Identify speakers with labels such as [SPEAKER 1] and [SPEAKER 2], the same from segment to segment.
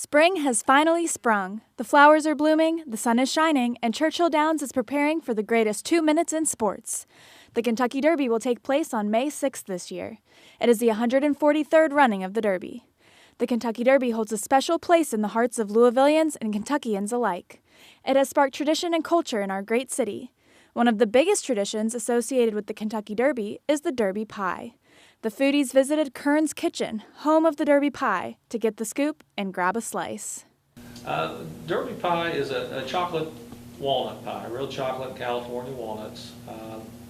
[SPEAKER 1] Spring has finally sprung. The flowers are blooming, the sun is shining, and Churchill Downs is preparing for the greatest 2 minutes in sports. The Kentucky Derby will take place on May 6th this year. It is the 143rd running of the Derby. The Kentucky Derby holds a special place in the hearts of Louisvillians and Kentuckians alike. It has sparked tradition and culture in our great city. One of the biggest traditions associated with the Kentucky Derby is the Derby Pie. The Foodies visited Kern's Kitchen, home of the Derby Pie, to get the scoop and grab a slice.
[SPEAKER 2] Derby pie is a chocolate walnut pie, real chocolate California walnuts,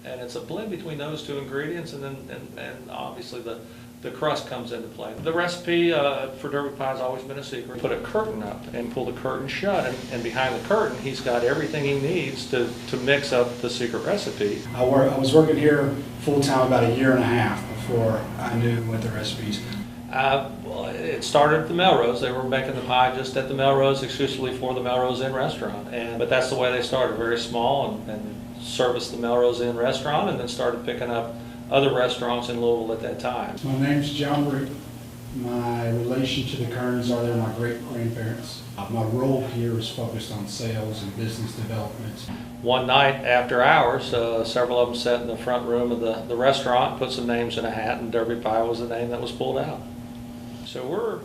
[SPEAKER 2] and it's a blend between those two ingredients, and obviously the crust comes into play. The recipe for Derby pie has always been a secret. Put a curtain up and pull the curtain shut, and behind the curtain he's got everything he needs to mix up the secret recipe.
[SPEAKER 3] I was working here full-time about a year and a half before I knew what the recipes.
[SPEAKER 2] Well, it started at the Melrose. They were making the pie just at the Melrose, exclusively for the Melrose Inn restaurant. But that's the way they started, very small, and serviced the Melrose Inn restaurant, and then started picking up other restaurants in Louisville at that time.
[SPEAKER 3] My name's John Root. My relation to the Kerns are they're my great-grandparents. My role here is focused on sales and business development.
[SPEAKER 2] One night after hours, several of them sat in the front room of the restaurant, put some names in a hat, and Derby Pie was the name that was pulled out. So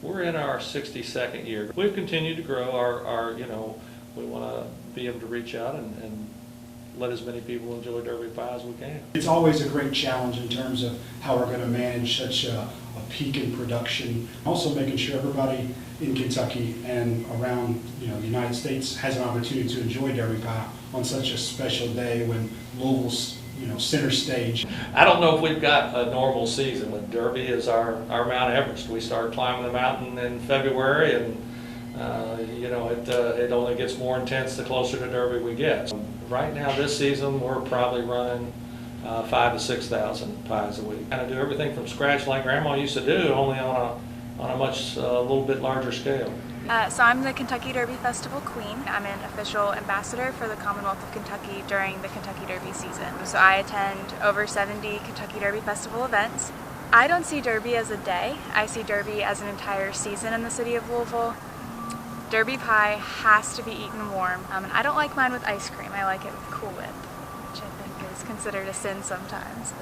[SPEAKER 2] we're in our 62nd year. We've continued to grow our we want to be able to reach out and let as many people enjoy Derby Pie as we can.
[SPEAKER 3] It's always a great challenge in terms of how we're going to manage such a peak in production. Also making sure everybody in Kentucky and around the United States has an opportunity to enjoy Derby Pie on such a special day when Louisville's center stage.
[SPEAKER 2] I don't know if we've got a normal season. When Derby is our Mount Everest. We start climbing the mountain in February, and it only gets more intense the closer to Derby we get. So right now, this season, we're probably running 5,000 to 6,000 pies a week. Kind of do everything from scratch like Grandma used to do, only on a little bit larger scale.
[SPEAKER 1] So I'm the Kentucky Derby Festival Queen. I'm an official ambassador for the Commonwealth of Kentucky during the Kentucky Derby season. So I attend over 70 Kentucky Derby Festival events. I don't see Derby as a day. I see Derby as an entire season in the city of Louisville. Derby pie has to be eaten warm. And I don't like mine with ice cream. I like it with Cool Whip, which I think is considered a sin sometimes.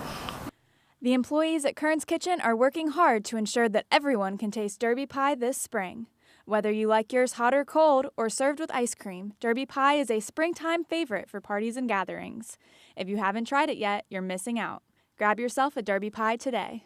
[SPEAKER 1] The employees at Kern's Kitchen are working hard to ensure that everyone can taste Derby pie this spring. Whether you like yours hot or cold or served with ice cream, Derby pie is a springtime favorite for parties and gatherings. If you haven't tried it yet, you're missing out. Grab yourself a Derby pie today.